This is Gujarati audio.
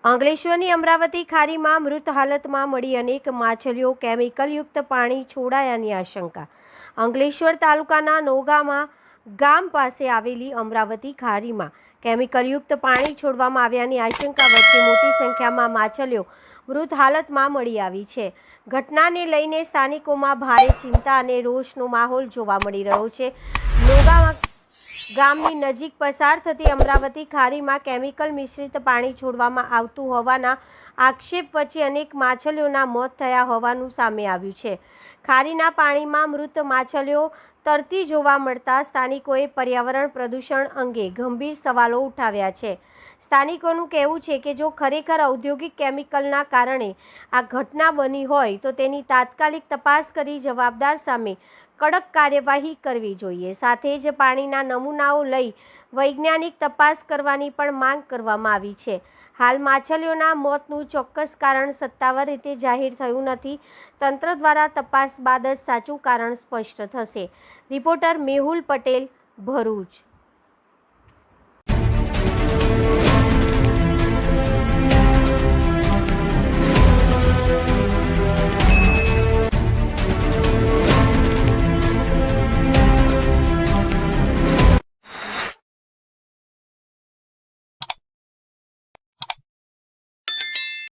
અંકલેશ્વરની અમરાવતી ખાડીમાં મૃત હાલતમાં મળી અનેક માછલીઓ, કેમિકલયુક્ત પાણી છોડાયાની આશંકા। અંકલેશ્વર તાલુકાના નોગામાં ગામ પાસે આવેલી અમરાવતી ખાડીમાં કેમિકલયુક્ત પાણી છોડવામાં આવ્યાની આશંકા વચ્ચે મોટી સંખ્યામાં માછલીઓ મૃત હાલતમાં મળી આવી છે। ઘટનાને લઈને સ્થાનિકોમાં ભારે ચિંતા અને રોષનો માહોલ જોવા મળી રહ્યો છે। નોગા ગામની નજીક પસાર થતી અમરાવતી ખાડીમાં કેમિકલ મિશ્રિત પાણી છોડવામાં આવતું હોવાના આક્ષેપ વચ્ચે અનેક માછલીઓના મોત થયા હોવાનું સામે આવ્યું છે। ખાડીના પાણીમાં મૃત માછલીઓ તરતી જોવા મળતા સ્થાનિકોએ પર્યાવરણ પ્રદૂષણ અંગે ગંભીર સવાલો ઉઠાવ્યા છે। સ્થાનિકોનું કહેવું છે કે જો ખરેખર ઔદ્યોગિક કેમિકલના કારણે આ ઘટના બની હોય તો તેની તાત્કાલિક તપાસ કરી જવાબદાર સામે કડક કાર્યવાહી કરવી જોઈએ। સાથે જ પાણીના નમૂનાઓ લઈ વૈજ્ઞાનિક તપાસ કરવાની પણ માંગ કરવામાં આવી છે। હાલ માછલીઓના મોતનું ચોક્કસ કારણ સત્તાવાર રીતે જાહેર થયું નથી। તંત્ર દ્વારા તપાસ બાદ જ સાચું કારણ સ્પષ્ટ થશે। રિપોર્ટર મેહુલ પટેલ, ભરૂચ।